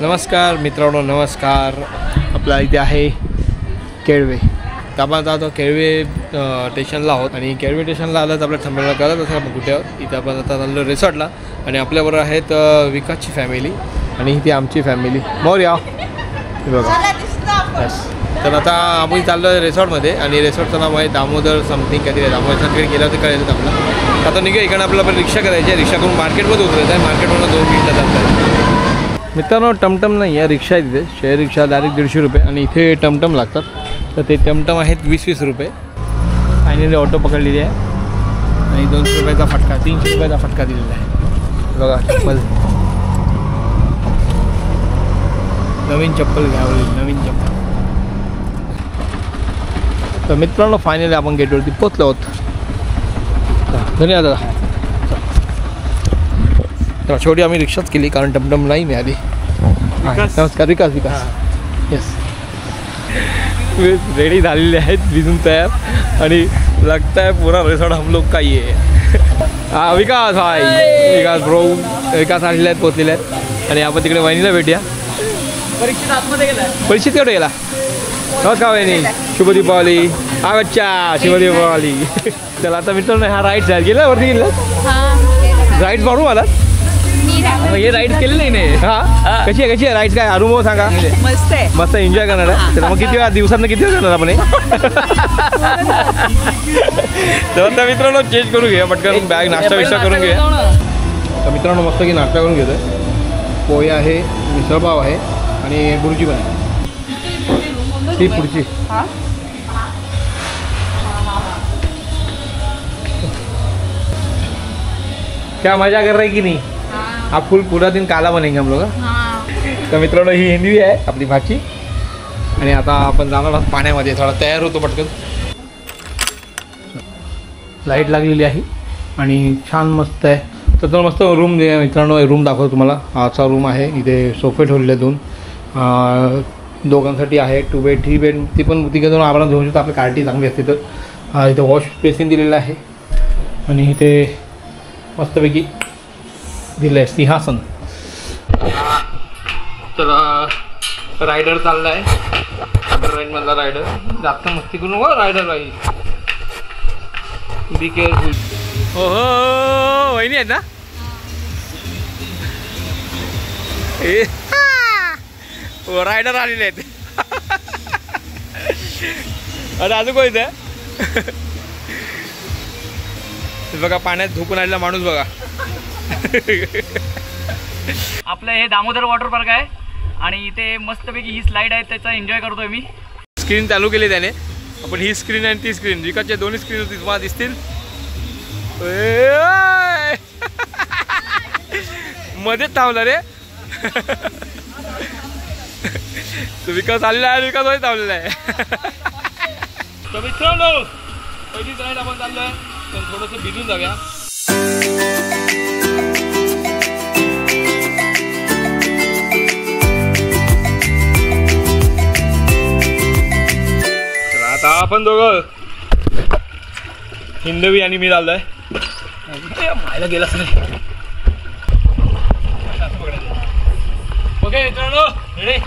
नमस्कार मित्रांनो, नमस्कार. आपला इथे आहे केळवे. तर आपण आता केळवे स्टेशनला आहोत आणि केळवे स्टेशनला आलं तर आपल्या थांबायला करत असं आपण कुठे आहोत. इथे आपण आता चाललो रिसॉर्टला आणि आपल्याबरोबर आहेत विकासची फॅमिली आणि इथे आमची फॅमिली. मोर या बघा. यस. तर आता आम्ही चाललो आहे रिसॉर्टमध्ये आणि रिसॉर्टचं नाव आहे दामोदर समथिंग काहीतरी आहे. दामोदर गेलं तर कळेल आपलं. आता निघा इकडे आपल्याला रिक्षा करायची आहे. रिक्षा करून मार्केटमध्ये उतरायचं आहे. मार्केटवरून 2 मिनिटं जात आहे. मित्रांनो, टमटम नाही आहे, रिक्षा आहे तिथे. शेअर रिक्षा डायरेक्ट 150 रुपये आणि इथे टमटम लागतात. तर ते टमटम आहेत 20-20 रुपये. फायनली ऑटो पकडलेली आहे आणि 200 रुपयाचा फटका, 300 रुपयाचा फटका दिलेला आहे. बघा चप्पल, नवीन चप्पल घ्यावी, नवीन चप्पल. तर मित्रांनो, फायनली आपण गेटवरती पोचलो आहोत. धन्यवाद दादा. तर शेवटी आम्ही रिक्षाच केली कारण टमटम नाही मिळाली. नमस्कार. विकास. येस. रेडी झालेले आहेत, भिजून तयार आणि लगता है पूरा रिसॉर्ट हम लोग का ही आहे. विकास भाई, विकास ब्रो, विकास आलेले आहेत, पोचलेले आहेत आणि आपण तिकडे वहिनीला भेटूया. परीक्षित आतमध्ये गेला. परीक्षित केवढे गेला. नमस्कार वहिनी, शुभ दीपावली. अच्छा, शुभ दीपावली. चला आता मित्रांनो, हा राईड्स आहे. गेला वरती गेला राईड्स मारू मला. हे राईड्स केले नाही. हा, कशी आहे राईड्स, काय अनुभव सांगा. मस्त आहे, मस्त एन्जॉय करणार आहे. तर मग किती वेळा दिवसांना किती वेळ करणार आपण. तर मित्रांनो, चेंज करून घ्या पटकन, बॅग नाश्ता विश्ता करून घ्या. तर मित्रांनो, मस्त की नाश्ता करून घेतोय. पोहे आहे, मिसळपाव आहे आणि बुर्जी पण आहे. ती पुढची क्या मजा कर रहे की नहीं. आप फुल पूरा दिन काला बनेंगे हम लोग. तर मित्रांनो, ही हिंदवी आहे आपली भाची आणि आता आपण जाणार आहोत पाण्यामध्ये. थोडा तयार होतो पटकन. लाईट लागलेली आहे आणि छान मस्त आहे. तर तो मस्त रूम मित्रांनो, रूम दाखवतो तुम्हाला. हाचा रूम आहे. इथे सोफे ठेवलेले 2 दोघांसाठी आहे. 2 बेड 3 बेड. ती पण तिघे जाऊन आरामात घेऊ शकतो. आपली कार्टी चांगली असते. तर इथे वॉश बेसिन दिलेलं आहे आणि इथे मस्तपैकी दिलं आहे सिंहासन. तर रायडर चालला आहे. ट्रेनमधला रायडर जास्त मस्ती करून रायडर राहील. Be careful. हो हो, वहिनी आहेत ना. रायडर आलेले आहेत. अरे अजून कोण आहे बघा, पाण्यात झोपून आलेला माणूस बघा. आपलं हे दामोदर वॉटर पार्क आहे आणि इथे मस्तपैकी ही स्लाइड आहे, त्याचा एन्जॉय करतोय मी. स्क्रीन चालू केली त्याने. आपण ही स्क्रीन आणि ती स्क्रीन, विकासच्या दोन्ही स्क्रीन तुम्हाला दिसतील. मध्येच थांबला रे. विकास आलेला आहे, विकास मध्ये थांबलेला आहे. तर मित्रांनो, पहिली साईड आपण चाललोय. तर थोडंसं भिजून जाऊया. आता आपण दोघं, हिंदवी आणि मी चाललोय. मायला गेलाच नाही. ओके मित्रांनो, रेडी.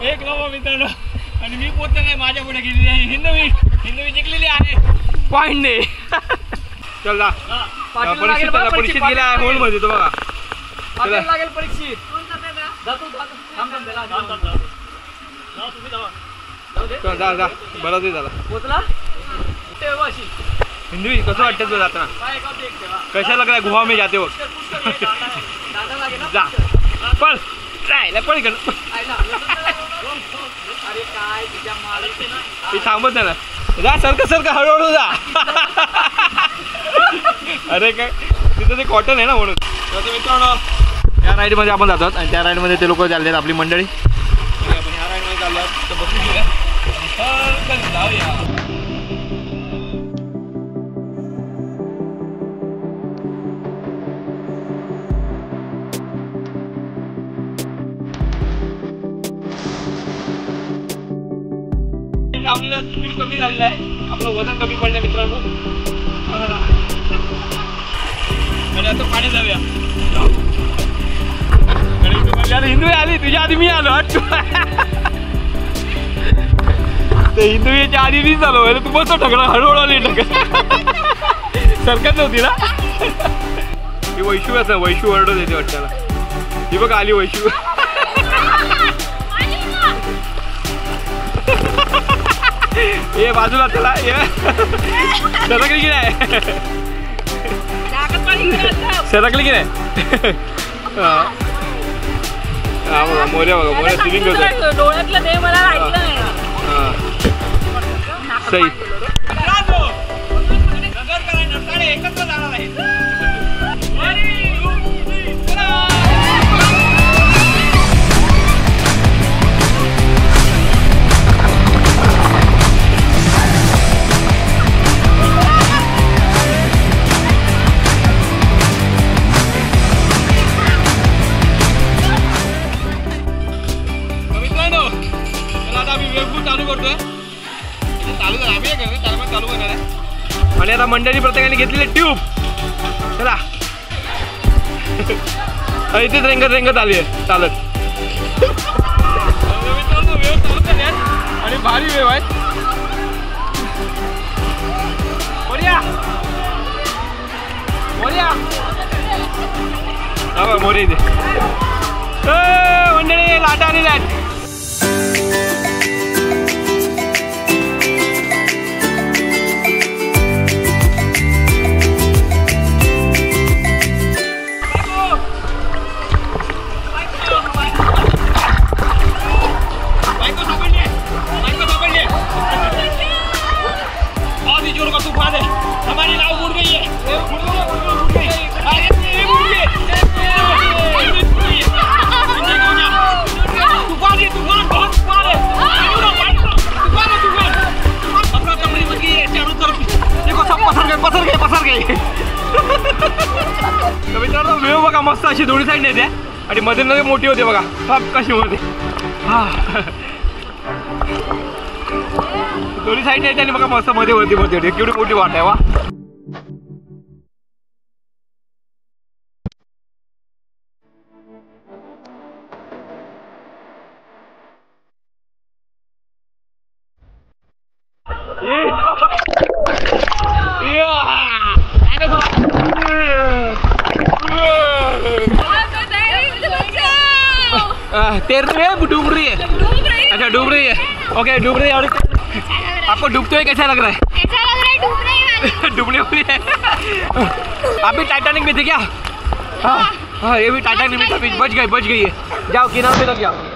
एक नंबर मित्रांनो. आणि मी पोचले नाही, माझ्या पुढे गेलेली आहे हिंदवी जिंकलेली आहे पॉईंटने. चल जा. परीक्षित गेला होल मध्ये तो बघा. लागेल परीक्षित. जा जा, बरं ते झाला. पोचला हिंदवी. कसं वाटतं तुला जाताना. कशा लग रहा है गुहा में जाते हो. जा पळ, राहिला पळ इकडं. थांबत नाही ना. जा सरका हळूहळू जा. अरे काय, तिथं ते कॉटन आहे ना म्हणून. मित्रांनो, या राईडमध्ये आपण जातात आणि त्या राईडमध्ये ते लोक चालले आहेत, आपली मंडळी. आपण ह्या राईडमध्ये चाललो तर बसून घेऊया. आपलं स्पीड कमी झालेलं आहे, आपलं वजन कमी पडलं मित्रांनो. आणि आता पाणी जाऊया. हिंदू आली तुझ्या आधी मी आलो. ते हिंदू याच्या आधी मी झालो. तू बसतो ठकला हळूहळू आली ठक सरकत नव्हती ना. ही वैशू असं वैशू ओरडत येते वाटताना. ही बघ आली वैशू. ये बाजूला चला ये. सरकली की नाही सरकली की नाही. हा बघा मोर्या बघा मोर्या स्विमिंग करतो. डोळ्यातलं ते मला ऐकलं नाही. सही. आणि आता मंडळी प्रत्येकाने घेतलेले ट्यूब. चला इथेच रेंगत रेंगत आली आहे चालत. वेव चालत आणि भारी वेव आहे. मोर्या मोर्या मोरे इथे मंडळी लाटा आलेल्या आहेत. मित्रांनो वेव बघा मस्त अशी दोन्ही साईड येते आणि मध्ये मध्ये मोठी होते बघा. सब कशी होते दोन्ही साईड येते आणि बघा मस्त मध्ये होती मध्ये होती. केवढी मोठी वाट आहे वा. तैर रही है डूब रही है. अच्छा डूब रही है. ओके डूब रही है. और आपको डूबते हुए कैसा लग रहा है? कैसा लग रहा है? डूबने वाली है. आप भी टाइटैनिक में थे क्या? हाँ हाँ ये भी टाइटैनिक में था. बच गई है. जाओ किनारे पे लग जाओ.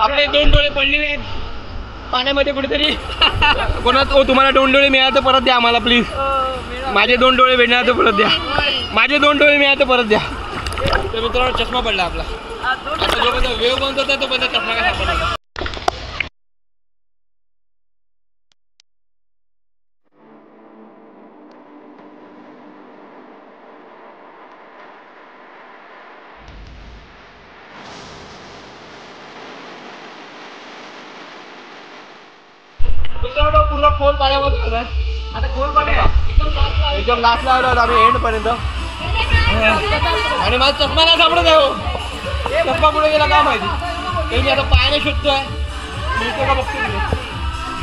आपले 2 डोळे पडलेले आहेत पाण्यामध्ये कुठेतरी. कोणाच तुम्हाला 2 डोळे मिळाले तर परत द्या आम्हाला प्लीज. माझे 2 डोळे भेटणार तर परत द्या. माझे 2 डोळे मिळाले तर परत द्या. तर मित्रांनो चष्मा पडला आपला. जोपर्यंत वेव बंद होता तोपर्यंत चष्मा काय सापडला. पूर्ण खोल पाण्यामध्ये आता खोल पाणी एकदम लास्टला आलो आम्ही एंड पर्यंत. आणि माझा चष्मा नाही सापडत आहे. हो चष्मा पुढे गेला काय माहिती. मी आता पायाने शोधतोय. मिळतो का बघतो.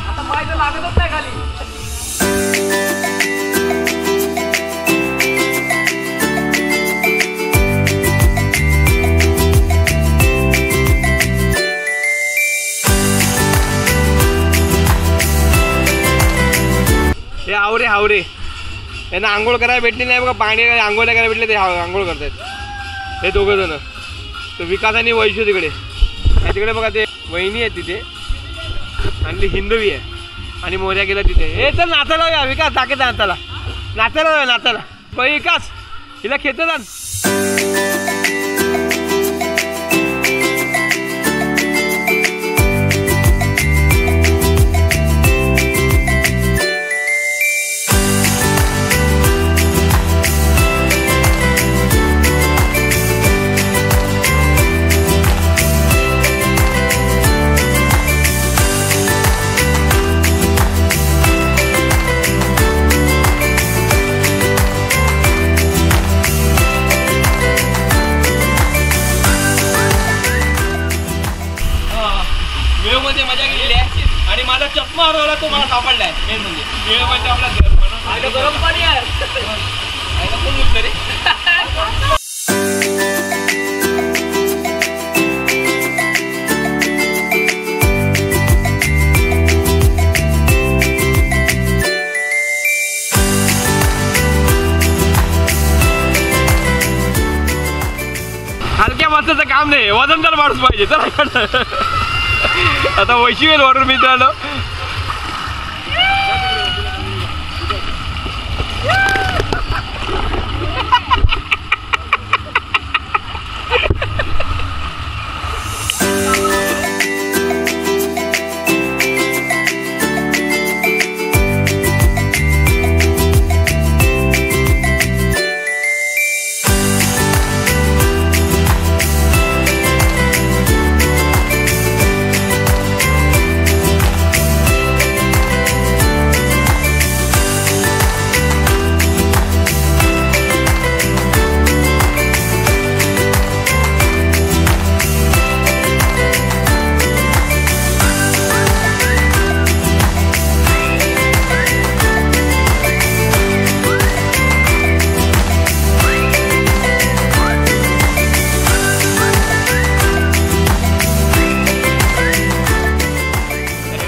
आता पाय तर लागतच नाही खाली. हे हावरे यांना आंघोळ करायला भेटली नाही बघा. पाणी आंघोळ करायला भेटले ते आंघोळ करतात हे 2 जण. तर विकास आणि वैशू तिकडे. तिकडे बघा ते वहिनी आहे तिथे आणि हिंदवी आहे. आणि मोर्या गेला तिथे. हे चल नाचायला या विकास टाकेचा नाचायला नाचायला विकास हिला खेळतो ना. वेळमध्ये मजा केलेली आहे आणि माझा चष्मा हरवला तो मला सापडलाय. मेन म्हणजे वेळ म्हणजे आपला गरम पाणी आहे रे. हलक्या माणसाचं काम नाही, वजनदार माणूस पाहिजे. चला आता वैशिवेल वरून मित्रांनो.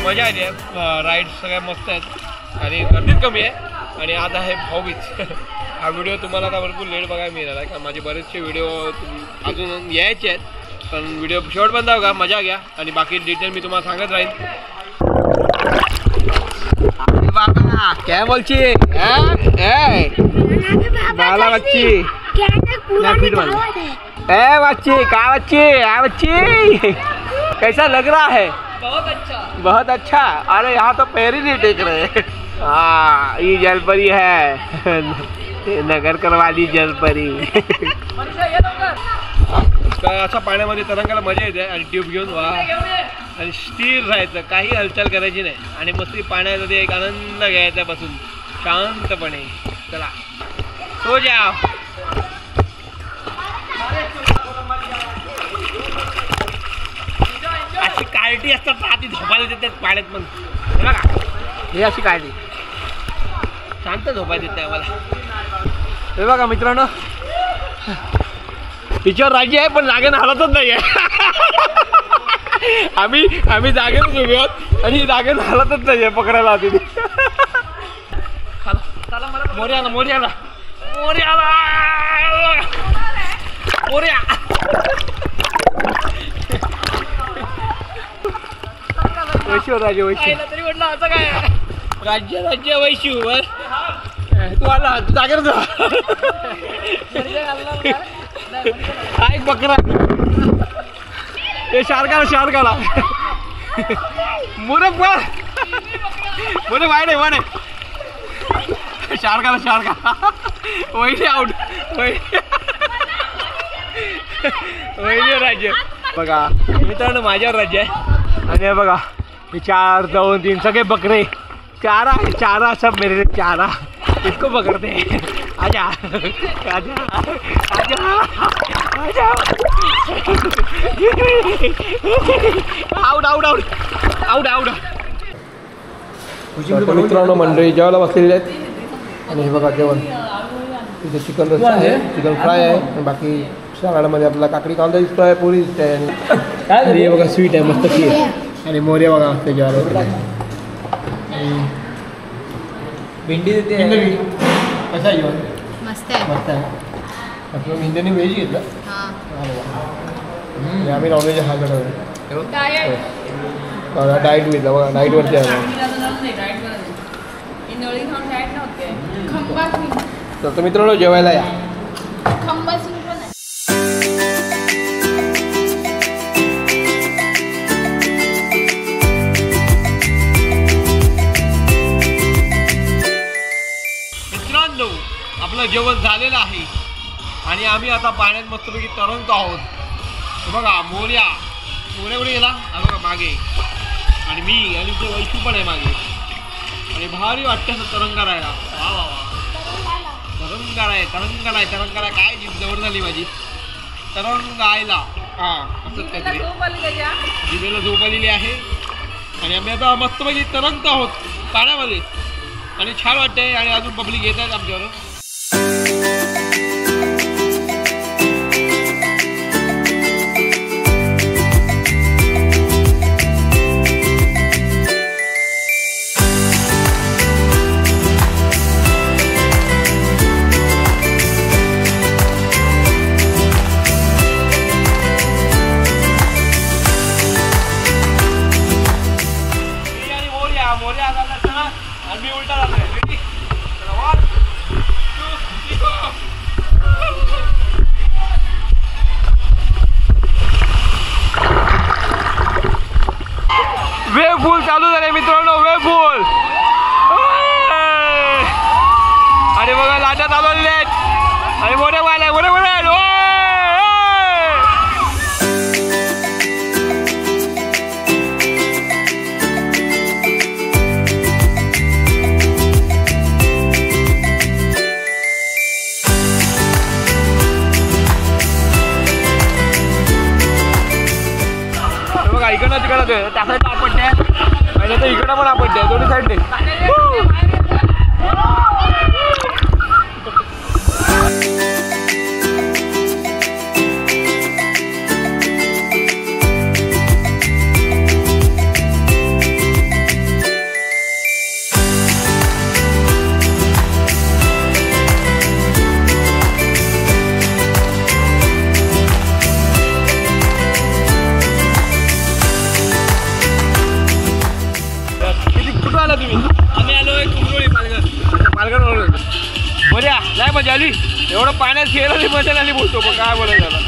मजा येते. राईड्स सगळ्या मस्त आहेत आणि गर्दीत कमी आहे. आणि आज आहे भाऊबीज. हा व्हिडिओ तुम्हाला आता भरपूर लेट बघायला मिळणार आहे कारण माझे बरेचसे व्हिडिओ अजून यायचे आहेत. पण व्हिडिओ शेवटपर्यंत बघा, मजा घ्या आणि बाकी डिटेल मी तुम्हाला सांगत राहीन. बाबा काय बोलची बाला बच्ची बच्ची क्या बच्ची कैसा लग रहा है? बहुत अच्छा. अरे यहाँ तो पैर ही नहीं टेक रहे. हाँ ये जलपरी है. नगर करवाली जलपरी. अशा पाण्यामध्ये तरंगाला मजा येते आणि ट्यूब घेऊन वा आणि स्थिर राहायचं, काही हालचाल करायची नाही आणि मस्त पाण्यामध्ये एक आनंद घ्यायचा बसून शांतपणे. चला तो जा. अशी कार्टी असतात आधी झोपायला देतात पाण्यात. पण हे बघा हे अशी कार्टी शांत झोपायला देते आम्हाला. हे बघा मित्रांनो तिच्यावर राज्य आहे पण जागेनं हलतच नाही आहे. आम्ही जागेनच उभे आहोत आणि जागेनं हलतच नाही आहे पकडायला होती. मोर्या मोर्या मोर्या मोर्या वैशिव राजे वैशिव तरी म्हटलं असं काय राज्य राज्य वैशिव बर तू आला जागेवर जा. हा एक बकरा ते शारकाला मुरे मुरे वाईट आहे वाईट आहे. शारकाला वैली आउट वैली राज्य. बघा मित्रांनो माझ्यावर राज्य आहे आणि हे बघा हे 4 2 3 सगळे बकरे चारा सब मेरे चारा इसको पकड़ते आजा आजा आजा आजा. Out out out out out. मित्रांनो मंडळी जेवायला बसलेले आहेत आणि हे बघा जेवण तिथे चिकन रस्सा आहे, चिकन फ्राय आहे आणि बाकी सलाडमध्ये आपला काकडी कांदा दिसतो आहे, पोळी दिसते आहे आणि हे बघा स्वीट आहे मस्त खीर आणि मोर्या बघा असते जेवायला. भेंडी देते कसं आहे जेवण? मस्त आहे. मस्त आहे. आपलं भेंडीने व्हेज घेतलं. आम्ही नॉनव्हेज हा करतो. डाएट विथ बघा डाएटवरती आलो. तर मित्रांनो जेवायला या. मित्रांनो आपलं जेवण झालेलं आहे आणि आम्ही आता पाण्यात मस्तपैकी तरंगतो आहोत. बघा मोर्या कुठे गेला बघा मागे आणि मी आणि ते वैशू पण आहे मागे आणि भारी वाटतं असं तरंगा राहायला. वा वा वा तरंगाला काय जवळ झाली माझी तरंगायला. हां असंच काहीतरी जिभेला झोप आलेली आहे आणि आम्ही आता मस्तपैकी तरंगतो आहोत पाण्यामध्ये आणि छान वाटतंय आणि अजून पब्लिक येत आहेत आमच्यावर. मी उलटा जातोय. रेडी चला 1 2 3 वेव पूल चालू झाले मित्रांनो. वेव पूल आणि बघा लाटा चालवलेले आहेत आणि मोठे वाले इकडनं तिकडं त्या साईडला आपटते आणि आता इकडं पण आपटते दोन्ही साईडने. आम्ही आलोय कुंभरोळी पालघर बऱ्या नाही मजा आली. एवढं पाण्यात खेळायला मजा आली बोलतो पण काय बोलायचं आता.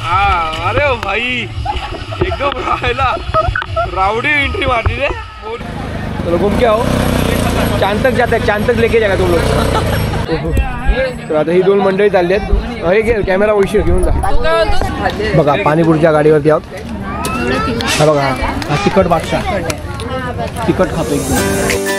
हा अरे भाई एकदम राहायला रावडी एंट्री मारली रे. चलो घूम के आओ. चांतक जात आहे चांतक लेके जागा तुम लोग. तर आता ही 2 मंडळी चालली आहेत. हे घे कॅमेरा वैशिष्ट्य घेऊन जा. बघा पाणीपुरीच्या गाडीवरती आहोत. हा बघा हा तिखट बादशाह तिखट खातो एकदम.